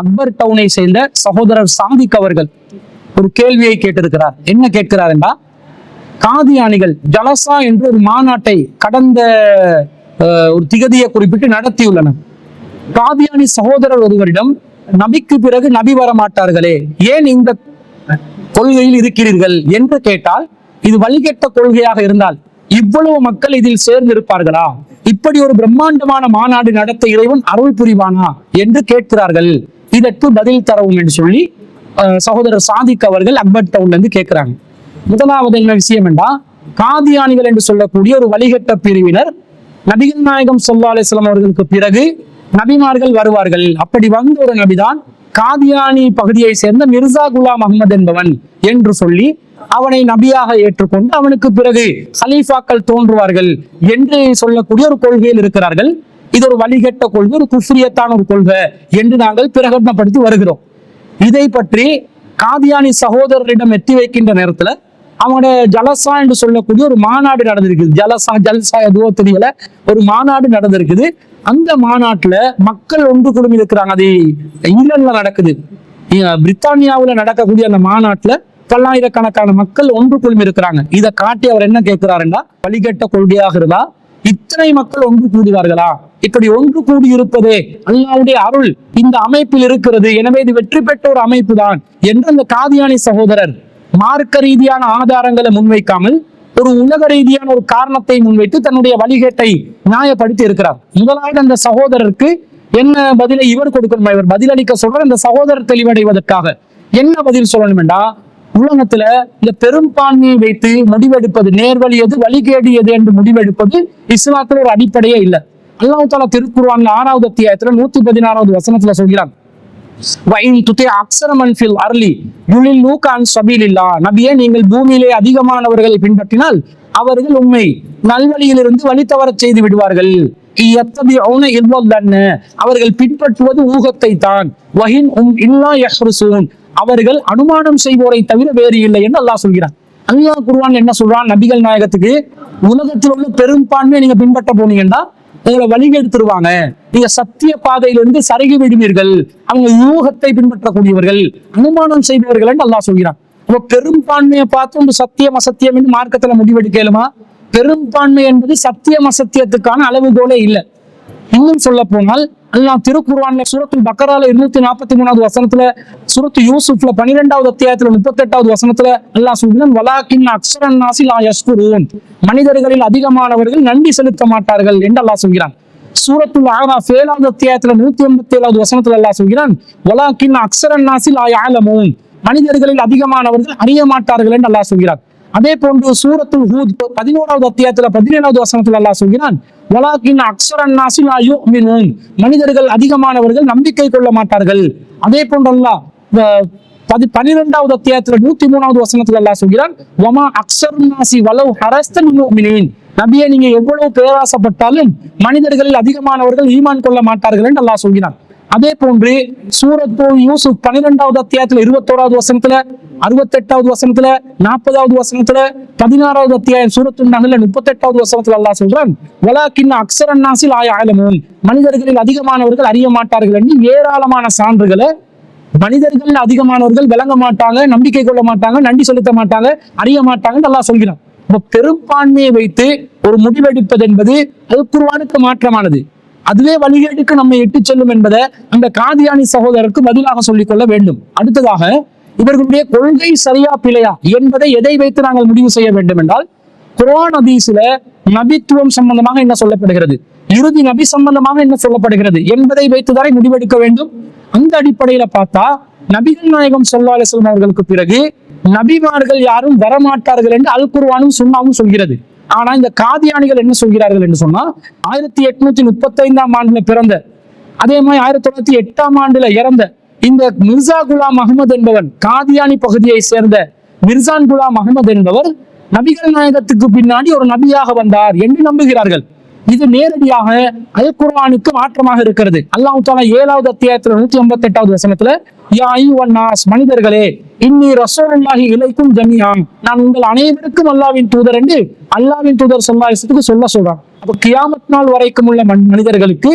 அக்பர் டவுனை சேர்ந்த சகோதரர் சாதிக் அவர்கள் ஒரு கேள்வியை கேட்டிருக்கிறார். என்ன கேட்கிறார் என்றா, காதியானிகள் ஜலசா என்று ஒரு மாநாட்டை கடந்த ஒரு திகதியை குறிப்பிட்டு நடத்தியுள்ளனர். காதியானி சகோதரர் ஒருவரிடம், நபிக்கு பிறகு நபி வர மாட்டார்களே, ஏன் இந்த கொள்கையில் இருக்கிறீர்கள் என்று கேட்டால், இது வழிகெட்ட கொள்கையாக இருந்தால் இவ்வளவு மக்கள் இதில் சேர்ந்து இருப்பார்களா? இப்படி ஒரு பிரம்மாண்டமான மாநாடு நடத்த இறைவன் அருள் புரிவானா என்று கேட்கிறார்கள். இதற்கு பதில் தரவும் என்று சொல்லி சகோதரர் சாதிக் அவர்கள் அக்பர் டவுன்ல இருந்து கேட்கிறாங்க. முதலாவது என்ன விஷயம் என்றா, காதியானிகள் என்று சொல்லக்கூடிய ஒரு வழிகட்ட பிரிவினர் நபிகள் நாயகம் ஸல்லல்லாஹு அலைஹி வஸல்லம் அவர்களுக்கு பிறகு நபிமார்கள் வருவார்கள். அப்படி வந்த ஒரு நபிதான் காதியானி பகுதியை சேர்ந்த மிர்சா குலாம் அஹ்மத் என்பவன் என்று சொல்லி அவனை நபியாக ஏற்றுக்கொண்டு அவனுக்கு பிறகு ஹலீஃபாக்கள் தோன்றுவார்கள் என்று சொல்லக்கூடிய ஒரு கொள்கையில் இருக்கிறார்கள். இது ஒரு வழிகட்ட கொள்கை, ஒரு குஃப்ரியத்தான ஒரு கொள்கை என்று நாங்கள் பிரகடனப்படுத்தி வருகிறோம். இதை பற்றி காதியானி சகோதரரிடம் எத்தி வைக்கின்ற நேரத்துல அவனோட ஜலசா என்று சொல்லக்கூடிய ஒரு மாநாடு நடந்திருக்குது. ஜல்சா எதுவோ தெரியல, ஒரு மாநாடு நடந்திருக்குது. அந்த மாநாட்டுல மக்கள் ஒன்று குழுமி இருக்கிறாங்க. அது இங்கிலாந்துல நடக்குது. பிரித்தானியாவுல நடக்கக்கூடிய அந்த மாநாட்டுல பல்லாயிரக்கணக்கான மக்கள் ஒன்று குழுமி இருக்கிறாங்க. இதை காட்டி அவர் என்ன கேட்கிறாருன்னா, வழிகட்ட கொள்கையாக இருந்தா இத்தனை மக்கள் ஒன்று கூடுவார்களா? இப்படி ஒன்று கூடி இருப்பதே அல்லாஹ்வுடைய அருள் இந்த அமைப்பில் இருக்கிறது, எனவே இது வெற்றி பெற்ற ஒரு அமைப்பு தான் என்று அந்த காதியானி சகோதரர் மார்க்க ரீதியான ஆதாரங்களை முன்வைக்காமல் ஒரு உலக ரீதியான ஒரு காரணத்தை முன்வைத்து தன்னுடைய வழிகேட்டை நியாயப்படுத்தி இருக்கிறார். முதலாவது அந்த சகோதரருக்கு என்ன பதிலை இவர் கொடுக்கணுமா? இவர் பதிலளிக்க சொல்ற அந்த சகோதரர் தெளிவடைவதற்காக என்ன பதில் சொல்லணும் என்றா, உலகத்துல இந்த பெரும்பான்மையை வைத்து முடிவெடுப்பது, நேர்வழி எது வழிகேடு எது என்று முடிவெடுப்பது இஸ்லாத்துல ஒரு அடிப்படையே இல்லை. அல்லாஹ் தஆலா திருக்குர்ஆன்ல 6வது அத்தியாயத்துல 116வது வசனத்துல சொல்கிறான், நபியே, நீங்கள் பூமியிலே அதிகமானவர்களை பின்பற்றினால் அவர்கள் உண்மை நல்வழியிலிருந்து வழி தவற செய்து விடுவார்கள். அவர்கள் பின்பற்றுவது ஊகத்தை தான். அவர்கள் அனுமானம் செய்வோரை தவிர வேறு இல்லை என்று அல்லாஹ் சொல்கிறான். அல்லாஹ் குர்ஆன் என்ன சொல்றான், நபிகள் நாயகத்துக்கு, உலகத்தில் உள்ள பெரும்பான்மையை நீங்க பின்பற்ற போனீங்கன்னா உங்களை வழிகெடுத்துருவாங்க, நீங்க சத்திய பாதையிலிருந்து சருகி விடுவீர்கள், அவங்க யூகத்தை பின்பற்றக்கூடியவர்கள், அனுமானம் செய்பவர்கள் என்று அல்லாஹ் சொல்கிறான். அப்ப பெரும்பான்மையை பார்த்து ஒரு சத்தியம் அசத்தியம் என்று மார்க்கத்துல முடிவெடுக்கலுமா? பெரும்பான்மை என்பது சத்தியம் அசத்தியத்துக்கான அளவுகோலே இல்லை. இன்னும் சொல்ல போனால் அல்லாஹ் திருக்குர்ஆன்ல சூரத்துல் பக்கரால 243வது வசனத்துல, சூரத்து யூசுப்ல 12வது அத்தியாயத்துல 38வது வசனத்துல அல்லாஹ் சொல்கிறான், வலாக்கின் அக்ஸரன் நாஸி லா யஷ்குரூன், மனிதர்களில் அதிகமானவர்கள் நன்றி செலுத்த மாட்டார்கள் என்று அல்லாஹ் சொல்கிறான். சூரத்துல் அஅராஃப் 7வது அத்தியாயத்துல 187வது வசனத்துல அல்லாஹ் சொல்கிறான், வலாக்கின் அக்ஸரன் நாஸி லா யஅலமூன், மனிதர்களில் அதிகமானவர்கள் அறிய மாட்டார்கள் என்று அல்லாஹ் சொல்கிறான். அதே போன்று சூரத்துல் ஹூத் 11வது அத்தியாயத்துல 17வது வசனத்துல அல்லாஹ் சொல்கிறான், வலாக்கின் அக்ஸரன் நாஸி லா யுமினூன், மனிதர்கள் அதிகமானவர்கள் நம்பிக்கை கொள்ள மாட்டார்கள். அதே போன்று அல்லாஹ் 12வது அத்தியாயத்துல 103வது வசனத்துல அல்லாஹ் சொல்கிறான், வமா அக்ஸருன் நாஸி வலவ் ஹரஸ்த முஃமினீன், நபியே, நீங்க எவ்வளவு பேராசப்பட்டாலும் மனிதர்களில் அதிகமானவர்கள் ஈமான் கொள்ள மாட்டார்கள் என்று அல்லாஹ் சொல்கிறான். அதே போன்று சூரத்து யூசுப் 12வது அத்தியாயத்துல 21வது வசனத்துல, 68வது வசனத்துல, 40வது வசனத்துல, 16வது அத்தியாயம் சூரத்து நஹ்ல்ல 38வது வசனத்துல அல்லாஹ் சொல்றான், வலாக்கின் அக்ஸரன் நாஸி லா யஅலமூன், மனிதர்களில் அதிகமானவர்கள் அறிய மாட்டார்கள் என்று ஏராளமான சான்றுகளை, மனிதர்கள் அதிகமானவர்கள் விளங்க மாட்டாங்க, நம்பிக்கை கொள்ள மாட்டாங்க, நன்றி செலுத்த மாட்டாங்க, அறிய மாட்டாங்கன்னு அல்லாஹ் சொல்கிறான். பெரும்பான்மையை வைத்து ஒரு முடிவெடுப்பது என்பது அது குர்ஆனுக்கு மாற்றமானது. அதுவே வழிகேடுக்கு நம்மை இட்டு செல்லும் என்பதை அந்த காதியானி சகோதரருக்கு பதிலாக சொல்லிக் கொள்ள வேண்டும். அடுத்ததாக, இவர்களுடைய கொள்கை சரியா பிழையா என்பதை எதை வைத்து நாங்கள் முடிவு செய்ய வேண்டும் என்றால், குர்ஆன் ஹதீஸ்ல நபித்துவம் சம்பந்தமாக என்ன சொல்லப்படுகிறது, இறுதி நபி சம்பந்தமாக என்ன சொல்லப்படுகிறது என்பதை வைத்துதானே முடிவெடுக்க வேண்டும். அந்த அடிப்படையில பார்த்தா நபிகள் நாயகம் ஸல்லல்லாஹு அலைஹி வஸல்லம் அவர்களுக்கு பிறகு நபிமார்கள் யாரும் வரமாட்டார்கள் என்று அல் குர்ஆனும் சுன்னாவும் சொல்கிறது. ஆனா இந்த காதியானிகள் என்ன சொல்கிறார்கள் என்று சொன்னா, 1835ஆம் ஆண்டுல பிறந்த, அதே மாதிரி 1908ஆம் ஆண்டுல இறந்த இந்த மிர்சா குலாம் அஹ்மத் என்பவன், காதியானி பகுதியை சேர்ந்த மிர்சான் குலாம் அஹ்மத் என்பவர் நபிகள் நாயகத்துக்கு பின்னாடி ஒரு நபியாக வந்தார் என்று நம்புகிறார்கள். இது நேரடியாக அல் குர்ஆனுக்கு மாற்றமாக இருக்கிறது. அல்லாஹ் தஆலா 7வது அத்தியாயத்துல 158வது வசனத்துல யா அய்யுஹன் நாஸ், மனிதர்களே, இன்னி ரசூலுல்லாஹி இலைக்கும் ஜமீஆன், நான் உங்கள் அனைவருக்கும் அல்லாஹ்வின் தூதர் என்று அல்லாஹ்வின் தூதர் ஸல்லல்லாஹு அலைஹி வஸல்லம் சொல்றாங்க. அப்ப கியாமத் நாள் வரைக்கும் உள்ள மனிதர்களுக்கு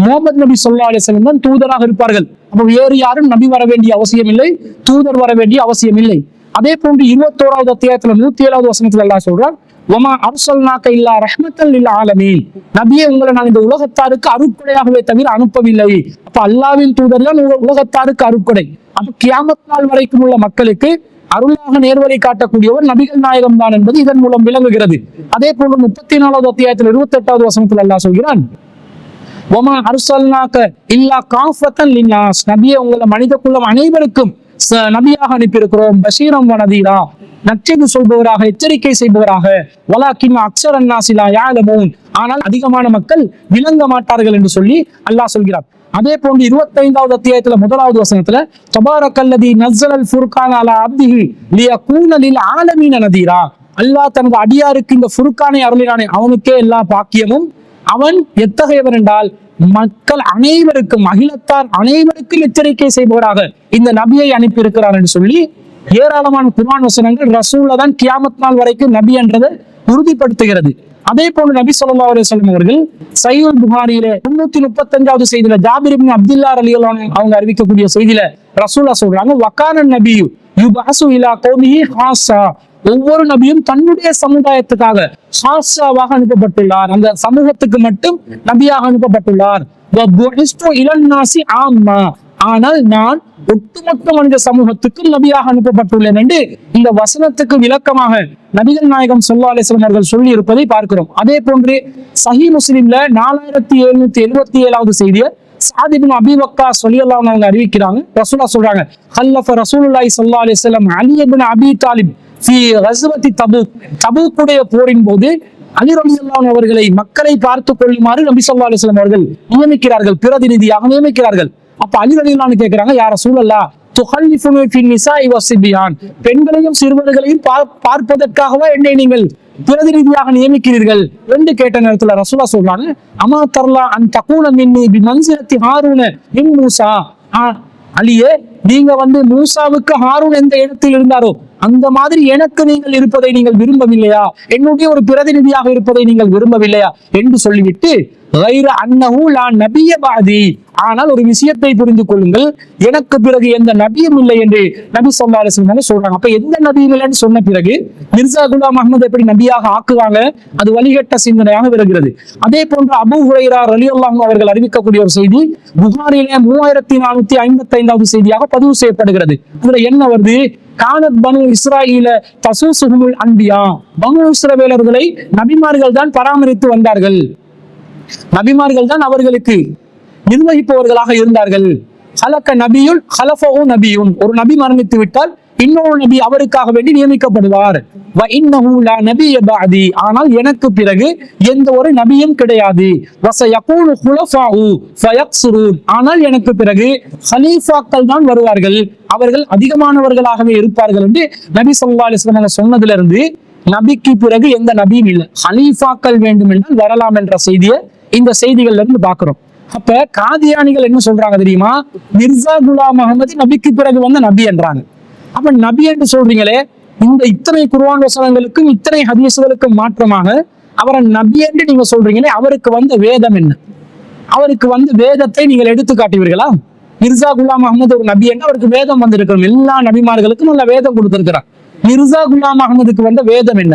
முஹம்மது நபி ஸல்லல்லாஹு அலைஹி வஸல்லம் தான் தூதராக இருப்பார்கள். அப்ப வேறு யாரும் நபி வர வேண்டிய அவசியம் இல்லை, தூதர் வர வேண்டிய அவசியம் இல்லை. அதே போன்று 21வது அத்தியாயத்துல 107வது வசனத்துல அல்லாஹ் சொல்றான், வமா அர்சல்நாக இல்லா ரஹ்மத்தல் லில் ஆலமீன், நபியே, உங்களை நான் இந்த உலகத்தாருக்கு அருட்கொடையாகவே தவிர அனுப்பவில்லை. அப்ப அல்லாஹ்வின் தூதர் தான் உலகத்தாருக்கு அருட்கொடை. அப்ப கியாமத் நாள் வரைக்கும் உள்ள மக்களுக்கு அருளாக நேர்வழி காட்டக்கூடியவர் நபிகள் நாயகம் தான் என்பது இதன் மூலம் விளங்குகிறது. அதே போன்று 34வது அத்தியாயத்தில் 28வது வசனத்தில் அல்லாஹ் சொல்கிறான், வமா அர்சல்நாக இல்லா காஃபத்தன் லின்னாஸ், நபியே, உங்களை மனித குலம் அனைவருக்கும் நபியாக அனுப்பியிருக்கிறோம். பஷீரம் வனதீரா, நற்செய்தி சொல்பவராக, எச்சரிக்கை செய்பவராக. வலாக்கின் அக்ஸர் அன்னாஸி லா யஅலமூன், ஆனால் அதிகமான மக்கள் விளங்க மாட்டார்கள் என்று சொல்லி அல்லாஹ் சொல்கிறார். அதே போன்று 25வது அத்தியாயத்துல 1வது வசனத்துல தபாரக்கல்லதி நஸ்ஸலல் ஃபுர்கான அலா அப்திஹி லியகூன லில் ஆலமீன நதீரா, அல்லாஹ் தனது அடியாருக்கு இந்த ஃபுர்கானை அருளினானே, அவனுக்கே எல்லா பாக்கியமும். அவன் எத்தகையவர் என்றால் மக்கள் அனைவருக்கும், அகிலத்தார் அனைவருக்கும் எச்சரிக்கை செய்பவராக இந்த நபியை அனுப்பி இருக்கிறார் என்று சொல்லி ஏராளமான குர்ஆன் வசனங்கள் ரசூலுல்லாஹ் தான் கியாமத் நாள் வரைக்கும் நபி என்றதை உறுதிப்படுத்துகிறது. அதே போன்று நபி ஸல்லல்லாஹு அலைஹி வஸல்லம் அவர்கள் சஹீஹுல் புகாரியிலே 335வது செய்தியில ஜாபிர் இப்னு அப்துல்லா ரலியல்லாஹு அன்ஹு அவங்க அறிவிக்கக்கூடிய செய்தியில ரசூலுல்லாஹ் சொல்றாங்க, வகான நபியு யுபஅசு இலா கௌமிஹி ஹாஸா, ஒவ்வொரு நபியும் தன்னுடைய சமுதாயத்துக்காக ஹாஸாவாக அனுப்பப்பட்டுள்ளார், அந்த சமூகத்துக்கு மட்டும் நபியாக அனுப்பப்பட்டுள்ளார். வபுஇஸ்து இலன் நாஸி ஆம்மா, ஆனால் நான் ஒட்டுமொத்த மனித சமூகத்துக்கு நபியாக அனுப்பப்பட்டுள்ளேன் என்று இந்த வசனத்துக்கு விளக்கமாக நபிகள் நாயகம் ஸல்லல்லாஹு அலைஹி வஸல்லம் அவர்கள் சொல்லி இருப்பதை பார்க்கிறோம். அதே போன்று சஹீஹ் முஸ்லிம்ல 4777வது செய்தியை சஅத் இப்னு அபீ வக்காஸ் ரலியல்லாஹு அன்ஹு அவங்க அறிவிக்கிறாங்க. ரசூலுல்லாஹ் சொல்றாங்க, ஹல்லஃப ரசூலுல்லாஹி ஸல்லல்லாஹு அலைஹி வஸல்லம் அலி இப்னு அபீ தாலிப் ஃபீ கஸ்வத்தி தபூக், தபூக்குடைய போரின் போது அலி ரலியல்லாஹு அன்ஹு அவர்களை மக்களை பார்த்து கொள்ளுமாறு நபி ஸல்லல்லாஹு அலைஹி வஸல்லம் அவர்கள் நியமிக்கிறார்கள், பிரதிநிதியாக நியமிக்கிறார்கள். அப்ப அலி ரலியல்லாஹு அன்ஹு கேக்குறாங்க, யா ரசூலல்லாஹ் துஹல்லிஃபுனி ஃபி நிசாஇ வஸ்ஸிபியான், பெண்களையும் சிறுவர்களையும் பார்ப்பதற்காகவா என்னை நீங்கள் பிரதிநிதியாக நியமிக்கிறீர்கள் என்று கேட்ட நேரத்துல ரசூலுல்லாஹ் சொல்றாங்க, அமா தர்லா அன் தகூன மின்னி பிமன்சிலத்தி ஹாரூன மின் மூசா, அலியே, நீங்க மூசாவுக்கு ஹாரூன் எந்த இடத்தில் இருந்தாரோ அந்த மாதிரி எனக்கு நீங்கள் இருப்பதை நீங்கள் விரும்பவில்லையா, என்னுடைய ஒரு பிரதிநிதியாக இருப்பதை நீங்கள் விரும்பவில்லையா என்று சொல்லிவிட்டு ஆனால் ஒரு விஷயத்தை புரிந்து கொள்ளுங்கள், எனக்கு பிறகு எந்த நபியும் இல்லை என்று நபி ஸல்லல்லாஹு அலைஹி வஸல்லம் சொல்றாங்க. அப்ப எந்த நபியும் இல்லைன்னு சொன்ன பிறகு மிர்சா குலாம் அஹ்மத் எப்படி நபியாக ஆக்குவாங்க, அது வழிகட்ட சிந்தனையாக வருகிறது. அதே போன்று அபூ ஹுரைரா ரலியல்லாஹு அன்ஹு அவர்கள் அறிவிக்கக்கூடிய ஒரு செய்தி புகாரிலே 3455வது செய்தியாக பதிவு செய்யப்படுகிறது. அதுல என்ன வருது, கானத் பனு இஸ்ராயீல தசூசுஹுமுல் அன்பியா, பனு இஸ்ரவேலர்களை நபிமார்கள் தான் பராமரித்து வந்தார்கள், நபிமார்கள் தான் அவர்களுக்கு நிர்வகிப்பவர்களாக இருந்தார்கள். ஹலக்க நபியுன் ஹலஃபஹு நபியுன், ஒரு நபி மரணித்து விட்டால் இன்னொரு நபி அவருக்காக வேண்டி நியமிக்கப்படுவார். வ இன்னஹு லா நபிய பஅதி, ஆனால் எனக்கு பிறகு எந்த ஒரு நபியும் கிடையாது. வஸயகூனு குலஃபாஉ ஃபயக்ஸுரூன், ஆனால் எனக்கு பிறகு ஹலீஃபாக்கள் தான் வருவார்கள், அவர்கள் அதிகமானவர்களாகவே இருப்பார்கள் என்று நபி ஸல்லல்லாஹு அலைஹி வஸல்லம் சொன்னதுல இருந்து நபிக்கு பிறகு எந்த நபியும் இல்லை, ஹலீஃபாக்கள் வேண்டும் என்றால் வரலாம் என்ற செய்தியை இந்த செய்திகள்ல இருந்து பாக்குறோம். அப்ப காதியானிகள் என்ன சொல்றாங்க தெரியுமா, மிர்சா குலாம் அஹ்மத் நபிக்கு பிறகு வந்த நபி என்றாங்க. அப்ப நபி என்று சொல்றீங்களே, இந்த இத்தனை குர்ஆன் வசனங்களுக்கும் இத்தனை ஹதீஸ்களுக்கும் மாற்றமாக அவரை நபி என்று நீங்க சொல்றீங்களே, அவருக்கு வந்த வேதம் என்ன, அவருக்கு வேதத்தை நீங்கள் எடுத்து காட்டுவீர்களா? மிர்சா குலாம் அஹ்மத் ஒரு நபி என்று அவருக்கு வேதம் வந்திருக்கிறோம், எல்லா நபிமார்களுக்கும் நல்ல வேதம் கொடுத்திருக்கிறார். மிர்சா குலாம் அஹ்மதுக்கு வந்த வேதம் என்ன,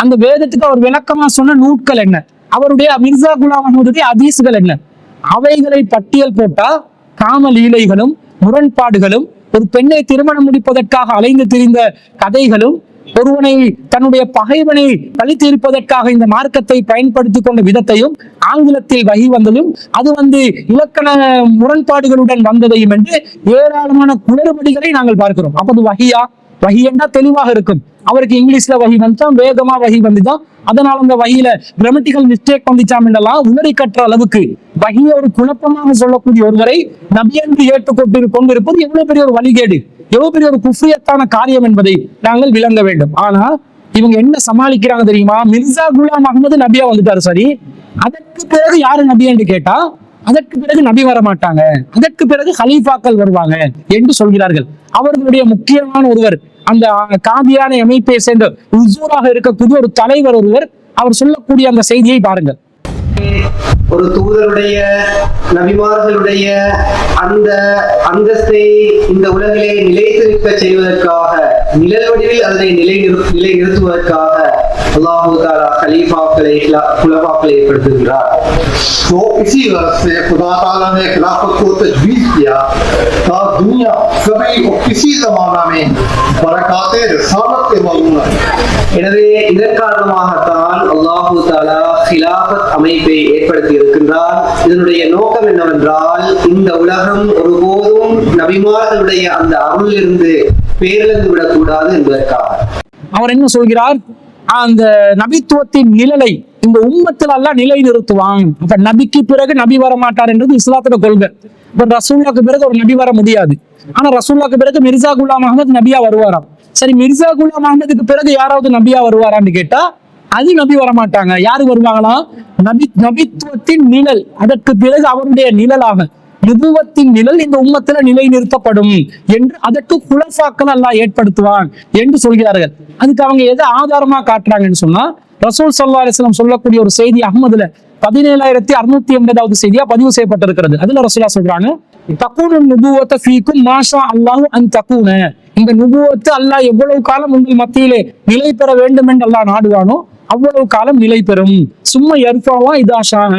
அந்த வேதத்துக்கு அவர் விளக்கமா சொன்ன நூட்கள் என்ன, அவருடைய மிர்சா குலாம் அஹ்மதுடைய ஹதீஸ்கள் என்ன, அவைகளை பட்டியல் போட்டா காம லீலைகளும் முரண்பாடுகளும், ஒரு பெண்ணை திருமணம் முடிப்பதற்காக அலைந்து திரிந்த கதைகளும், ஒருவனை தன்னுடைய பகைவனை பழித்திருப்பதற்காக இந்த மார்க்கத்தை பயன்படுத்தி கொண்ட விதத்தையும், ஆங்கிலத்தில் வகி வந்ததும் அது இலக்கண முரண்பாடுகளுடன் வந்ததையும் என்று ஏராளமான குளறுபடிகளை நாங்கள் பார்க்கிறோம். அப்ப அது வகியா, வகி என்றா தெளிவாக இருக்கும். அவருக்கு இங்கிலீஷ்ல வகி வந்துச்சாம், வேகமா வகி வந்துதான், அதனால அந்த வகியில கிராமட்டிக்கல் மிஸ்டேக் வந்துச்சாம் என்றெல்லாம் உணரி கற்ற அளவுக்கு வகியை ஒரு குழப்பமாக சொல்லக்கூடிய ஒருவரை நபி என்று கொண்டிருப்பது எவ்வளவு பெரிய ஒரு வழிகேடு, எவ்வளவு பெரிய ஒரு குஃப்ரியத்தான காரியம் என்பதை நாங்கள் விளங்க வேண்டும். ஆனா இவங்க என்ன சமாளிக்கிறாங்க தெரியுமா, மிர்சா குலாம் அஹ்மது நபியா வந்துட்டாரு, சரி, அதற்கு பிறகு யாரு நபி என்று கேட்டா அதற்கு பிறகு நபி வர மாட்டாங்க, அதற்கு பிறகு ஹலீஃபாக்கள் வருவாங்க என்று சொல்கிறார்கள். அவர்களுடைய முக்கியமான ஒருவர் அந்த காதியான அமைப்பை சேர்ந்த உசூராக இருக்கக்கூடிய ஒரு தலைவர் ஒருவர், அவர் சொல்லக்கூடிய அந்த செய்தியை பாருங்கள். ஒரு தூதருடைய நபிமார்களுடைய அந்த அந்தஸ்தை இந்த உலகிலே நிலைத்திருக்க செய்வதற்காக, நிழல் வடிவில் அதனை நிலைநிறுத்துவதற்காக அல்லாஹு தஆலா खलीफाக்களை खुलाफाக்களை ஏற்படுத்துகிறார். तो इसी वजह से खुदा ताला ने खिलाफत को तजवीज किया था दुनिया कभी और किसी जमाना में बरकाते रिसालत के मालूम है. எனவே இதன் காரணமாகத்தான் அல்லாஹு தஆலா खिलाफत அமைப்பை ஏற்படுத்தி இருக்கின்றார். இதனுடைய நோக்கம் என்னவென்றால் இந்த உலகம் ஒருபோதும் நபிமார்களுடைய அந்த அருளிலிருந்து பேரிழந்து விடக்கூடாது என்பதற்காக. அவர் என்ன சொல்கிறார்? அந்த நபித்துவத்தின் நிழலை இந்த உம்மத்தில் அல்லாஹ் நிலை நிறுத்துவான். அப்ப நபிக்கு பிறகு நபி வர மாட்டார் என்றது இஸ்லாத்தோட கொள்கை. இப்ப ரசூலுல்லாஹ்க்கு பிறகு ஒரு நபி வர முடியாது. ஆனா ரசூலுல்லாஹ்க்கு பிறகு மிர்சா குலாம் அஹ்மத் நபியா வருவாராம். சரி, மிர்சா குலாம் அஹ்மதுக்கு பிறகு யாராவது நபியா வருவாரான்னு கேட்டா அது நபி வரமாட்டாங்க. யாரு வருவாங்களா? நபித்துவத்தின் நிழல், அதற்கு பிறகு அவருடைய நிழலாக நுபுவத்தின் நிழல் இந்த உம்மத்துல நிலை நிறுத்தப்படும் என்று அதற்கு குலஃபாக்கள் அல்லாஹ் ஏற்படுத்துவான் என்று சொல்கிறார்கள். அதுக்கு அவங்க எதை ஆதாரமா காட்டுறாங்கன்னு சொன்னா, ரசூல் ஸல்லல்லாஹு அலைஹி வஸல்லம் சொல்லக்கூடிய ஒரு செய்தி அஹ்மதுல 17680வது செய்தியா பதிவு செய்யப்பட்டிருக்கிறது. அதுல ரசூலா சொல்றாங்க, தகூனு நுபுவத ஃபீக்கும் மாஷா அல்லாஹு அன் தகூன. இந்த நுபுவத்து அல்லாஹ் எவ்வளவு காலம் உங்கள் மத்தியிலே நிலை பெற வேண்டும் என்று அல்லாஹ் நாடுவானோ அவ்வளவு காலம் நிலை பெறும். சும்மா எர்ஃபாவா இதாஷான,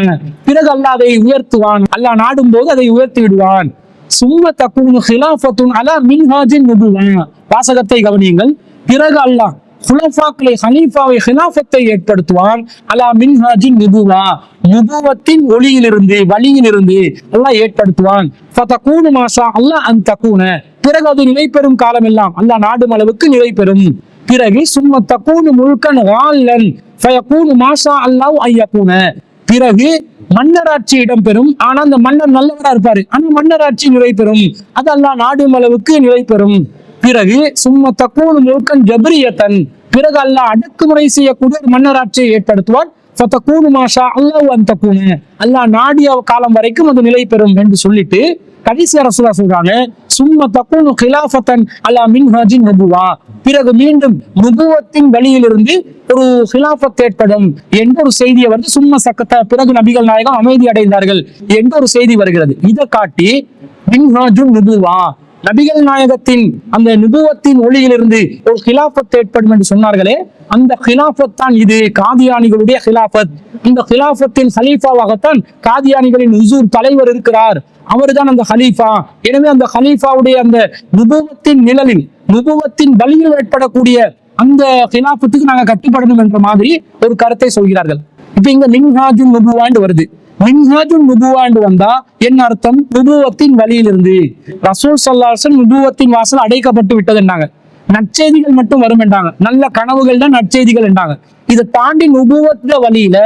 பிறகு அல்லாஹ் அதை உயர்த்துவான். அல்லாஹ் நாடும் போது அதை உயர்த்தி விடுவான். சும்ம தகூனு ஹிலாஃபத்துன் அலா மின்ஹாஜின் நுபுவா. வாசகத்தை கவனியுங்கள். பிறகு அல்லாஹ் குலஃபாக்களை ஹலீஃபாவை ஹிலாஃபத்தை ஏற்படுத்துவான். அலா மின்ஹாஜின் நுபுவா, நுபுவத்தின் ஒளியிலிருந்து வழியிலிருந்து அல்லாஹ் ஏற்படுத்துவான். ஃபதகூனு மாஷா அல்லாஹ் அன் தகூன. பிறகு அது நிலை பெறும் காலம் எல்லாம் அல்லாஹ் நாடும் அளவுக்கு நிலை பெறும். பிறகு சும்ம தகூனு முல்கன் வால்லன் ஃபயகூனு மாஷா அல்லாஹ் ஐயகூன. பிறகு மன்னராட்சி இடம்பெறும். ஆனா அந்த மன்னர் நல்லவரா இருப்பாரு, ஆனா மன்னராட்சி நிலை பெறும். அது அல்லாஹ் நாடும் அளவுக்கு நிலை பெறும். பிறகு சும்ம தகூனு முல்கன் ஜபரியத்தன். பிறகு அல்லாஹ் அடக்குமுறை செய்யக்கூடிய ஒரு மன்னராட்சியை ஏற்படுத்துவான். ஃபதகூனு மாஷா அல்லாஹ் அன் தகூன. அல்லாஹ் நாடிய காலம் வரைக்கும் அது நிலை பெறும் என்று சொல்லிட்டு கடைசியா ரசூலுல்லாஹ் சொல்றாங்க, சும்ம தகூனு கிலாஃபத்தன் அலா மின்ஹாஜின் நுபுவா. பிறகு மீண்டும் நுபுவத்தின் வழியிலிருந்து ஒரு ஹிலாஃபத் ஏற்படும் என்ற ஒரு செய்தியை வந்து சும்மா சக்கத்த பிறகு நபிகள் நாயகம் அமைதி அடைந்தார்கள் என்ற ஒரு செய்தி வருகிறது. இதை காட்டி மின்ஹாஜுன் நுபுவா, நபிகள் நாயகத்தின் அந்த நுபுவத்தின் ஒளியிலிருந்து ஒரு ஹிலாஃபத் ஏற்படும் என்று சொன்னார்களே, அந்த ஹிலாஃபத் தான் இது காதியானிகளுடைய ஹிலாஃபத். இந்த ஹிலாஃபத்தின் ஹலீஃபாவாகத்தான் காதியானிகளின் உசூர் தலைவர் இருக்கிறார், அவர்தான் அந்த ஹலீஃபா. எனவே அந்த ஹலீஃபாவுடைய அந்த நுபுவத்தின் நிழலில் நுபுவத்தின் வழியில் ஏற்படக்கூடிய அந்த ஹிலாஃபத்துக்கு நாங்க கட்டுப்படணும் என்ற மாதிரி ஒரு கருத்தை சொல்கிறார்கள். இப்ப இங்க மின்ஹாஜுன் நுபுவாண்டு வருது. மின்ஹாஜுன் நுபுவாண்டு வந்தா என்ன அர்த்தம்? நுபுவத்தின் வழியிலிருந்து. ரசூல் ஸல்லல்லாஹு அலைஹி வஸல்லம் நுபுவத்தின் வாசல் அடைக்கப்பட்டு விட்டது என்றாங்க. நற்செய்திகள் மட்டும் வரும் என்றாங்க. நல்ல கனவுகள் தான் நற்செய்திகள் என்றாங்க. இதை தாண்டி நுபுவத்த வழியில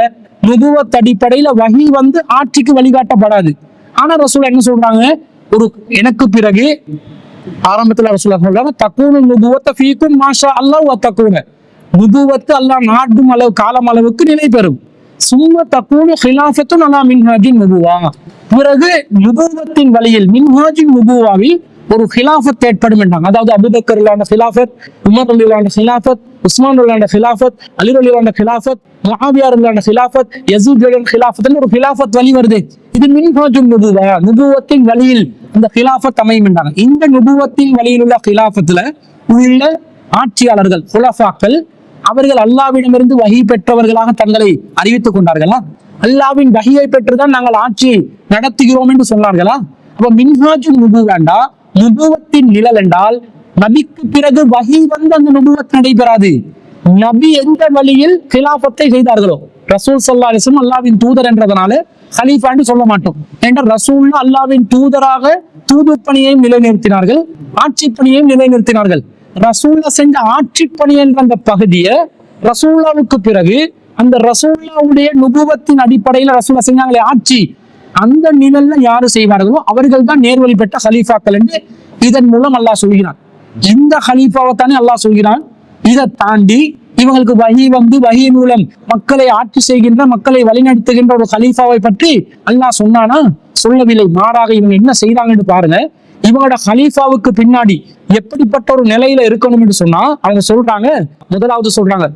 நுபுவத் அடிப்படையில வஹி வந்து ஆட்சிக்கு வழிகாட்டப்படாது. ஆனா ரசூல் என்ன சொல்றாங்க? ஒரு எனக்கு பிறகு ஆரம்பத்துல ரசூல் சொல்றாங்க, தகூனு நுபுவத்த ஃபீக்கும் மாஷா அல்லாஹ் வ தகூன. நுபுவத்து அல்லாஹ் நாடும் அளவு காலம் அளவுக்கு நிலை பெறும். சும்ம தகூனு ஹிலாஃபத்துன் அலா மின்ஹாஜின் நுபுவா. பிறகு நுபுவத்தின் வழியில் மின்ஹாஜின் நுபுவாவில் ஒரு ஹிலாஃபத் ஏற்படும் என்றாங்க. அதாவது அபூபக்கர் ரலியல்லாஹு ஹிலாஃபத், உமர் ரலியல்லாஹு ஹிலாஃபத், உஸ்மான் ரலியல்லாஹு ஹிலாஃபத், அலி ரலியல்லாஹு ஹிலாஃபத், முஆவியா ரலியல்லாஹு ஹிலாஃபத், யஸீத் ரலியல்லாஹு ஹிலாஃபத்னு ஒரு ஹிலாஃபத் வழி வருது. இது மின்ஹாஜுன் நுபுவா, நுபுவத்தின் வழியில் அந்த ஹிலாஃபத் அமையும் என்றாங்க. இந்த நுபுவத்தின் வழியில் உள்ள ஹிலாஃபத்துல உள்ள ஆட்சியாளர்கள் குலஃபாக்கள் அவர்கள் அல்லாஹ்விடமிருந்து வஹி பெற்றவர்களாக தங்களை அறிவித்துக் கொண்டார்களா? அல்லாஹ்வின் வஹியை பெற்றுதான் நாங்கள் ஆட்சி நடத்துகிறோம் என்று சொன்னார்களா? அப்ப மின்ஹாஜுன் நுபுவாண்டா நுபுவத்தின் நிழல் என்றால் நபிக்கு பிறகு வஹி வந்து அந்த நுபுவத் நடைபெறாது. நபி எந்த வழியில் கிலாஃபத்தை செய்தார்களோ, ரசூல் ஸல்லல்லாஹு அலைஹி வஸல்லம் அல்லாஹ்வின் தூதர் என்றதனால ஹலீஃபான்னு சொல்ல மாட்டோம். என்ற ரசூல் அல்லாஹ்வின் தூதராக தூது பணியையும் நிலைநிறுத்தினார்கள், ஆட்சி பணியையும் நிலைநிறுத்தினார்கள். ரசூல்லா செஞ்ச ஆட்சி பணி என்ற அந்த பகுதியை ரசூல்லாவுக்கு பிறகு அந்த ரசூல்லாவுடைய நுபுவத்தின் அடிப்படையில் ரசூல்லா செஞ்சாங்களே ஆட்சி, அந்த நிழல்ல யாரு செய்வார்களோ அவர்கள் தான் நேர்வழி பெற்ற ஹலீஃபாக்கள் என்று இதன் மூலம் அல்லாஹ் சொல்கிறான். இந்த ஹலீஃபாவை தானே அல்லாஹ் சொல்கிறான். இதை தாண்டி இவங்களுக்கு வஹி வந்து வஹி மூலம் மக்களை ஆட்சி செய்கின்ற, மக்களை வழிநடத்துகின்ற ஒரு கலீஃபாவை பற்றி அல்லாஹ் சொன்னானா? சொல்லவில்லை. மாறாக இவங்க என்ன செய்றாங்கன்னு பாருங்க. இவங்களோட கலீஃபாவுக்கு பின்னாடி எப்படிப்பட்ட ஒரு நிலையில இருக்கணும் என்று சொன்னா, அவங்க சொல்றாங்க, முதலாவது சொல்றாங்க,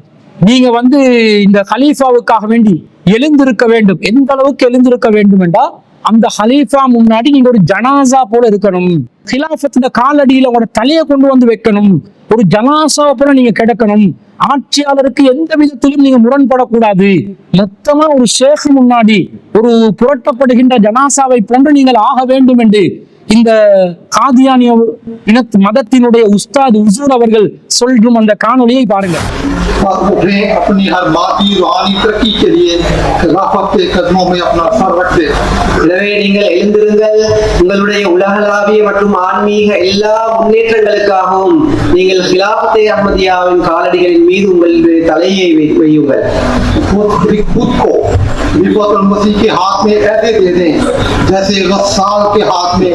நீங்க வந்து இந்த கலீஃபாவுக்காக வேண்டி எழுந்திருக்க வேண்டும். எந்த அளவுக்கு எழுந்திருக்க வேண்டும் என்றா, அந்த ஹலீஃபா முன்னாடி நீங்க ஒரு ஜனாசா போல இருக்கணும். ஹிலாஃபத்துல காலடியில உங்களோட தலையை கொண்டு வந்து வைக்கணும். ஒரு ஜனாசா போல நீங்க கிடக்கணும். ஆட்சியாளருக்கு எந்த விதத்திலும் நீங்க முரண்படக்கூடாது. மொத்தமா ஒரு ஷேக் முன்னாடி ஒரு புரட்டப்படுகின்ற ஜனாசாவை போன்று நீங்கள் ஆக வேண்டும் என்று இந்த காதியானிய மதத்தினுடைய உஸ்தாத் உசூர் அவர்கள் சொல்லும் அந்த காணொலியை பாருங்க. अपनी हर मादी रूहानी तरक्की के लिए खिलाफत के कदमों में अपना सर रखते। எனவே நீங்கள் எழுந்திருங்கள். உங்களுடைய உலகளாவிய மற்றும் ஆன்மீக எல்லா முன்னேற்றங்களுக்காகவும் நீங்கள் खिलाफत अहमदियाவின் காலடிகளின் மீது உங்களுடைய தலையை வையுங்கள். खुद को खलीफतुल मसीह के हाथ में ऐसे दे दें जैसे गस्साल के हाथ में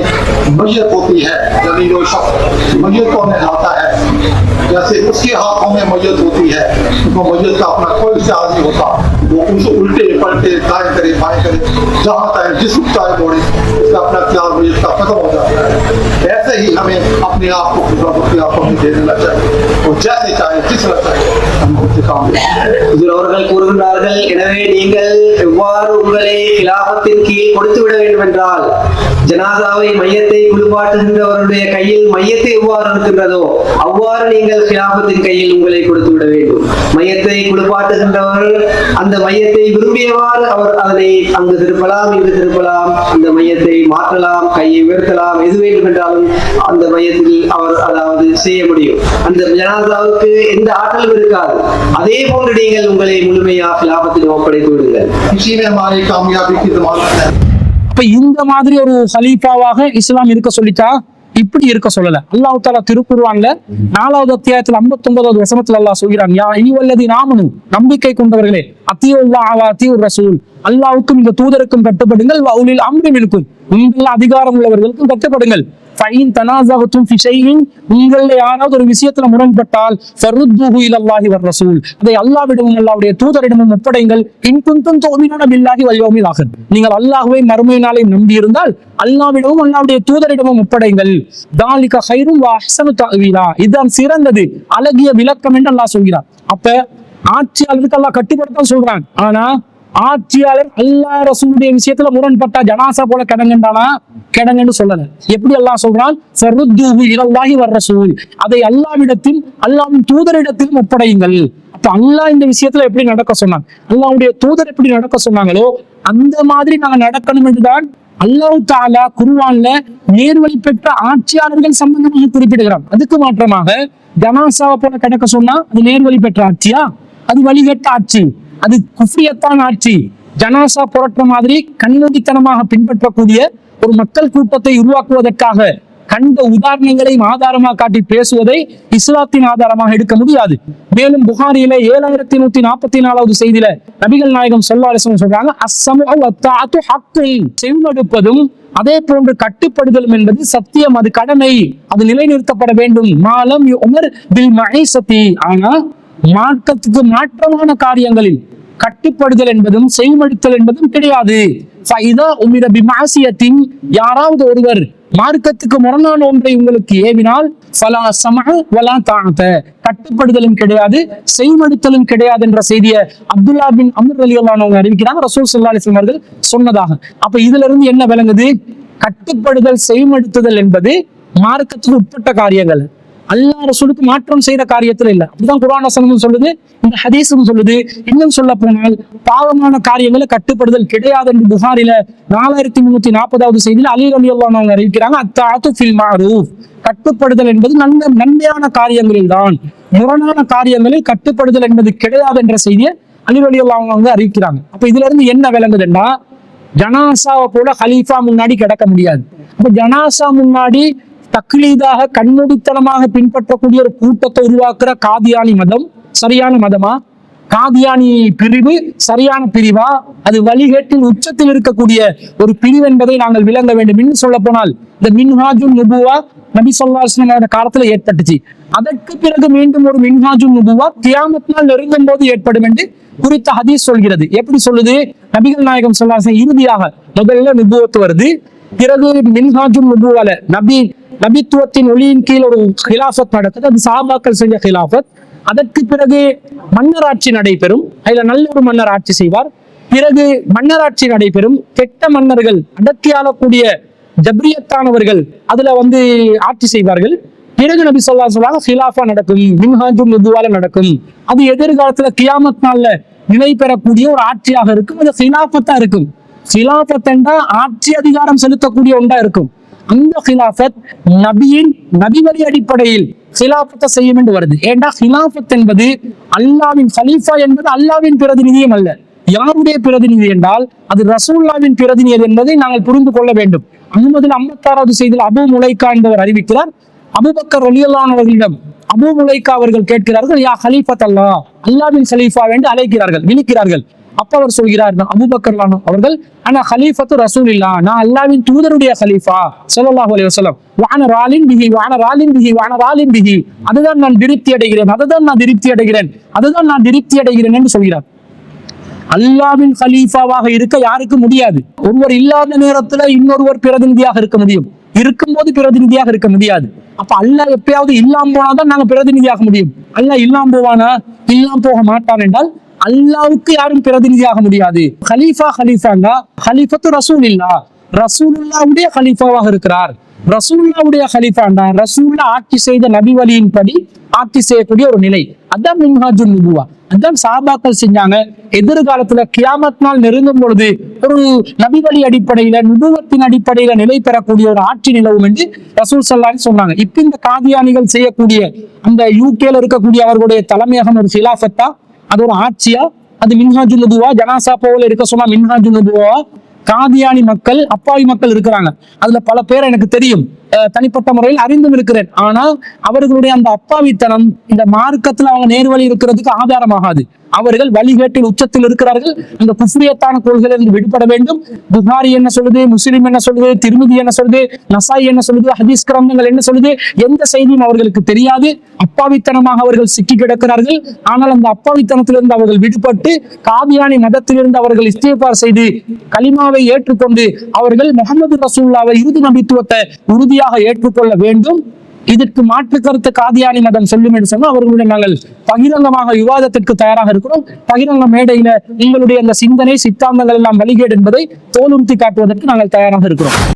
मैयत होती है। यानी जो शख्स मैयत को नहलाता है, जैसे उसके हाथों में मैयत होती है, तो मैयत का अपना कोई ख्याल नहीं होता। वो कुछ उल्टे पलटे दाएं करे बाएं करे, जहाँ चाहे जिस चाहे दौड़े, उसका अपना ख्याल मैयत का खत्म हो जाता है। ऐसे ही हमें अपने आप को खिलाफत के हाथों में दे देना चाहिए और जैसे चाहे जिस चाहे हम उससे काम लें। அவர்கள் கூறுகின்றார்கள், எனவே நீங்கள் எவ்வாறு உங்களை கிலாபத்தின் கீழ் கொடுத்து விட வேண்டும் என்றால், ஜனாதாவை மையத்தை குளிப்பாட்டுகின்றவருடைய கையில் மையத்தை எவ்வாறு இருக்கின்றதோ அவ்வாறு நீங்கள் கிலாபத்தின் கையில் உங்களை கொடுத்து விட வேண்டும். மையத்தை குளிப்பாட்டுகின்றவர் அந்த மையத்தை விரும்பியவாறு அவர் அதனை அங்கு திருப்பலாம், இங்கு திருப்பலாம், அந்த மையத்தை மாற்றலாம், கையை உயர்த்தலாம், எது வேண்டும் என்றாலும் அந்த மையத்தில் அவர் அதாவது செய்ய முடியும். அந்த ஜனாதாவுக்கு எந்த ஆற்றலும் இருக்காது. அதே போன்று நீங்கள் உங்களை முழுமையாக கிலாபத்தில் ஒப்படைத்து விடுங்கள். इसी में हमारी कामयाबी की जमानत है। அப்ப இந்த மாதிரி ஒரு ஹலீஃபாவாக இஸ்லாம் இருக்க சொல்லிட்டா இப்படி இருக்க சொல்லல. அல்லாஹ் தஆலா திருக்குர்ஆன்ல 4வது அத்தியாயத்துல 59வது வசனத்துல அல்லாஹ் சொல்கிறான், யா அய்யுஹல்லதீன ஆமனு, நம்பிக்கை கொண்டவர்களே, அத்தியுல்லாஹ வ அத்தியுர் ரசூல், அல்லாஹ்வுக்கும் இந்த தூதருக்கும் கட்டுப்படுங்கள், வ உலில் அம்ரி மின்கும், உங்கள் அதிகாரம் உள்ளவர்களுக்கும் கட்டுப்படுங்கள். ஃபைன் தனாஸஅதும் ஃபி ஷைஇன், உங்களில் யாராவது ஒரு விஷயத்துல முரண்பட்டால் ஃபருத்துஹு இலல்லாஹி வர் ரசூல், அதை அல்லாஹ்விடமும் அல்லாஹ்வுடைய தூதரிடமும் ஒப்படைங்கள். இன் குன்தும் துமினூன பில்லாஹி வல் யௌமில் ஆகிர், நீங்கள் அல்லாஹ்வை மறுமை நாளை நம்பி இருந்தால் அல்லாஹ்விடமும் அல்லாஹ்வுடைய தூதரிடமும் ஒப்படைங்கள். தாலிக கைரும் வ அஹ்ஸனு தஅவீலா, இதுதான் சிறந்தது, அழகிய விளக்கம் என்று அல்லாஹ் சொல்கிறார். அப்ப ஆட்சியாளருக்கு அல்லாஹ் கட்டுப்படுத்த சொல்றான். ஆனா ஆட்சியாளர் அல்லாஹ் ரசூலுடைய விஷயத்துல முரண்பட்டா ஜனாசா போல கிடங்கண்டானா கிடங்கன்னு சொல்லல. எப்படி அல்லாஹ் சொல்றான்? ஃபருத்துஹு இலல்லாஹி வர் ரசூல், அதை அல்லாஹ்விடத்தில் அல்லாஹ்வின் தூதரிடத்திலும் ஒப்படையுங்கள். அப்ப அல்லாஹ் இந்த விஷயத்துல எப்படி நடக்க சொன்னாங்க, அல்லாஹ்வுடைய தூதர் எப்படி நடக்க சொன்னாங்களோ அந்த மாதிரி நாங்க நடக்கணும் என்றுதான் அல்லாஹ் தஆலா குர்ஆன்ல நேர்வழி பெற்ற ஆட்சியாளர்கள் சம்பந்தமாக குறிப்பிடுகிறான். அதுக்கு மாற்றமாக ஜனாசாவை போல கிடக்க சொன்னா அது நேர்வழி பெற்ற ஆட்சியா? அது வழிகட்ட ஆட்சி, அது குஃப்ரியத்தான் ஆட்சி. ஜனாசா புரட்ட மாதிரி கண்மூடித்தனமாக பின்பற்றக்கூடிய ஒரு மக்கள் கூட்டத்தை உருவாக்குவதற்காக கண்ட உதாரணங்களையும் ஆதாரமாக காட்டி பேசுவதை இஸ்லாத்தின் ஆதாரமாக எடுக்க முடியாது. மேலும் புகாரியில 7144வது செய்தியில நபிகள் நாயகம் ஸல்லல்லாஹு அலைஹி வஸல்லம் சொல்றாங்க, அஸ்ஸமு வத்தாஅத்து ஹக்குன், செவிமடுப்பதும் அதே போன்று கட்டுப்படுதலும் என்பது சத்தியம், அது கடமை, அது நிலைநிறுத்தப்பட வேண்டும். மாலம் உமர் பில் மஈசத்தி, ஆனா மார்க்கத்துக்கு மாற்றமான காரியங்களில் கட்டுப்படுதல் என்பதும் செய்மடுத்தல் என்பதும் கிடையாது. யாராவது ஒருவர் மார்க்கத்துக்கு முரணான ஒன்றை உங்களுக்கு ஏவினால் கட்டுப்படுதலும் கிடையாது, செய்மடுத்தலும் கிடையாது என்ற செய்தியை அப்துல்லா பின் அம்ர் ரலியல்லாஹு அன்ஹு அறிவிக்கிறாங்க, ரசூல் ஸல்லல்லாஹு அலைஹி வஸல்லம் அவர்கள் சொன்னதாக. அப்ப இதுல இருந்து என்ன விளங்குது? கட்டுப்படுதல் செய்மடுத்துதல் என்பது மார்க்கத்துக்கு உட்பட்ட காரியங்கள், அல்லாஹ் ரசூலுக்கு மாற்றம் செய்யற காரியத்துல இல்ல. அப்படிதான் குர்ஆன் வசனமும் சொல்லுது, இந்த ஹதீஸும் சொல்லுது. இன்னும் சொல்ல போனால் பாவமான காரியங்களை கட்டுப்படுதல் கிடையாது என்று புகாரில 4340வது செய்தியில அலி ரலியல்லாஹு அன்ஹு அறிவிக்கிறாங்க, அத்தாஅத்து ஃபில் மஅரூஃப், கட்டுப்படுதல் என்பது நன்மையான காரியங்களில் தான், முரணான காரியங்களில் கட்டுப்படுதல் என்பது கிடையாது என்ற செய்தியை அலி ரலியல்லாஹு அன்ஹு அறிவிக்கிறாங்க. அப்ப இதுல இருந்து என்ன விளங்குதுன்னா, ஜனாசாவை போல ஹலீஃபா முன்னாடி கிடக்க முடியாது. அப்ப ஜனாசா முன்னாடி தக்லீதாக கண்மூடித்தனமாக பின்பற்றக்கூடிய ஒரு கூட்டத்தை உருவாக்குற காதியானி மதம் சரியான மதமா? காதியானி பிரிவு சரியான பிரிவா, அது வழிகேட்டின் உச்சத்தில் இருக்கக்கூடிய ஒரு பிரிவு என்பதை நாங்கள் விளங்க வேண்டும். இன்னும் சொல்ல போனால் இந்த மின்ஹாஜுன் நுபுவா நபி ஸல்லல்லாஹு அலைஹி வஸல்லம் காலத்துல ஏற்பட்டுச்சு. அதற்கு பிறகு மீண்டும் ஒரு மின்ஹாஜுன் நுபுவா கியாமத் நாள் நெருங்கும் போது ஏற்படும் என்று குறித்த ஹதீஸ் சொல்கிறது. எப்படி சொல்லுது? நபிகள் நாயகம் ஸல்லல்லாஹு அலைஹி வஸல்லம் இறுதியாக முதல்ல நுபுவத் வருது, பிறகு மின்ஹாஜுன் நுபுவால நபித்துவத்தின் ஒளியின் கீழ் ஒரு ஹிலாஃபத் நடக்குது. அது சஹாபாக்கள் செஞ்ச ஹிலாஃபத். அதற்கு பிறகு மன்னராட்சி நடைபெறும். அதுல நல்ல ஒரு மன்னர் ஆட்சி செய்வார். பிறகு மன்னராட்சி நடைபெறும். கெட்ட மன்னர்கள், அடக்கி ஆளக்கூடிய ஜப்ரியத்தானவர்கள் அதுல ஆட்சி செய்வார்கள். பிறகு நபி ஸல்லல்லாஹு அலைஹி வஸல்லம் ஹிலாஃபா நடக்கும், மின்ஹாஜுன் நுபுவால நடக்கும். அது எதிர்காலத்துல கியாமத் நாள்ல நிலை பெறக்கூடிய ஒரு ஆட்சியாக இருக்கும். அது ஹிலாஃபத்தா இருக்கும். ஹிலாஃபத் என்றா ஆட்சி அதிகாரம் செலுத்தக்கூடிய ஒன்றா இருக்கும். அந்த ஹிலாஃபத் நபி வழி அடிப்படையில் ஹிலாஃபத்தை செய்யும் என்று வருது. ஏண்டா ஹிலாஃபத் என்பது அல்லாவின் கலீஃபா என்பது அல்லாவின் பிரதிநிதியும் அல்ல. யாருடைய பிரதிநிதி என்றால் அது ரசூலுல்லாஹ்வின் பிரதிநிதி என்பதை நாங்கள் புரிந்து கொள்ள வேண்டும். அஹ்மதுல் 56வது செய்தியில் அபூ முலைக்கா என்பவர் அறிவிக்கிறார், அபூபக்கர் ரலியல்லாஹு அன்ஹு அவர்களிடம் அபூ முலைக்கா அவர்கள் கேட்கிறார்கள், யா கலீஃபத் அல்லாஹ், அல்லாவின் கலீஃபா என்று அழைக்கிறார்கள், விழிக்கிறார்கள். அப்ப அவர் சொல்கிறார், அபூபக்கர் அவர்கள், ஆனா கலீஃபத்து ரசூலில்லாஹ், நான் அல்லாஹ்வின் தூதருடைய கலீஃபா ஸல்லல்லாஹு அலைஹி வஸல்லம், வஅன ராலின் பிஹி வஅன ராலின் பிஹி வஅன ராலின் பிஹி, அதுதான் நான் திருப்தி அடைகிறேன், அதுதான் நான் திருப்தி அடைகிறேன், அதுதான் நான் திருப்தி அடைகிறேன் என்று சொல்கிறார். அல்லாஹ்வின் கலீஃபாவாக இருக்க யாருக்கு முடியாது. ஒருவர் இல்லாத நேரத்துல இன்னொருவர் பிரதிநிதியாக இருக்க முடியும், இருக்கும்போது பிரதிநிதியாக இருக்க முடியாது. அப்ப அல்லாஹ் எப்பயாவது இல்லாம போனாதான் நாங்க பிரதிநிதியாக முடியும். அல்லாஹ் இல்லாம போவானா? இல்லாம போக மாட்டான் என்றால் அல்லாவுக்கு யாரும் பிரதிநிதியாக முடியாது. ஹலீஃபாண்டா ஹலீஃபத்து ரசூலில்லாஹ், ரசூலுல்லாஹ்வுடைய ஹலீஃபாவாக இருக்கிறார். ரசூலுல்லாஹ்வுடைய ஹலீஃபாண்டா ரசூலுல்லாஹ் ஆட்சி செய்த நபி வழியின்படி ஆட்சி செய்யக்கூடிய ஒரு நிலை. அதான் மின்ஹாஜுன் நுபுவா, அதான் சஹாபாக்கள் செஞ்சாங்க. எதிர்காலத்துல கியாமத் நாள் நெருங்கும் பொழுது ஒரு நபி வழி அடிப்படையில நுபுவத்தின் அடிப்படையில நிலை பெறக்கூடிய ஒரு ஆட்சி நிலவும் என்று ரசூல் ஸல்லல்லாஹு அலைஹி சொன்னாங்க. இப்ப இந்த காதியானிகள் செய்யக்கூடிய அந்த யூகேல இருக்கக்கூடிய அவர்களுடைய தலைமையகம் ஒரு ஹிலாஃபத்தா, அது ஒரு ஆட்சியா, அது மின்ஹாஜுன் நுபுவா, ஜனாசா போல இருக்க சொன்னா மின்ஹாஜுன் நுபுவா. காதியானி மக்கள், அப்பாவி மக்கள் இருக்கிறாங்க. அதுல பல பேர் எனக்கு தெரியும், தனிப்பட்ட முறையில் அறிந்தும் இருக்கிறேன். ஆனால் அவர்களுடைய அந்த அப்பாவித்தனம் இந்த மார்க்கத்துல அவங்க நேர்வழி இருக்கிறதுக்கு ஆதாரமாகாது. அவர்கள் வழிகேட்டில் உச்சத்தில் இருக்கிறார்கள். அந்த குஃப்ரியத்தான கொள்கையிலிருந்து விடுபட வேண்டும். புகாரி என்ன சொல்லுது, முஸ்லிம் என்ன சொல்லுது, திருமிதி என்ன சொல்லுது, நசாய் என்ன சொல்லுது, ஹதீஸ் கிரந்தங்கள் என்ன சொல்லுது, எந்த செய்தியும் அவர்களுக்கு தெரியாது. அப்பாவித்தனமாக அவர்கள் சிக்கி கிடக்கிறார்கள். ஆனால் அந்த அப்பாவித்தனத்திலிருந்து அவர்கள் விடுபட்டு காதியானி மதத்திலிருந்து அவர்கள் இஸ்திக்பார் செய்து கலிமாவை ஏற்றுக்கொண்டு அவர்கள் முஹம்மது ரசூலுல்லாஹ்வை இறுதி நபித்துவத்தை உறுதியாக ஏற்றுக்கொள்ள வேண்டும். இதற்கு மாற்று கருத்து காதியானி மதம் சொல்லும் என்று சொன்னால் அவர்களுடைய நாங்கள் பகிரங்கமாக விவாதத்திற்கு தயாராக இருக்கிறோம். பகிரங்க மேடையில உங்களுடைய அந்த சிந்தனை சித்தாந்தங்கள் எல்லாம் வழிகேடு என்பதை தோலுறுத்தி காட்டுவதற்கு நாங்கள் தயாராக இருக்கிறோம்.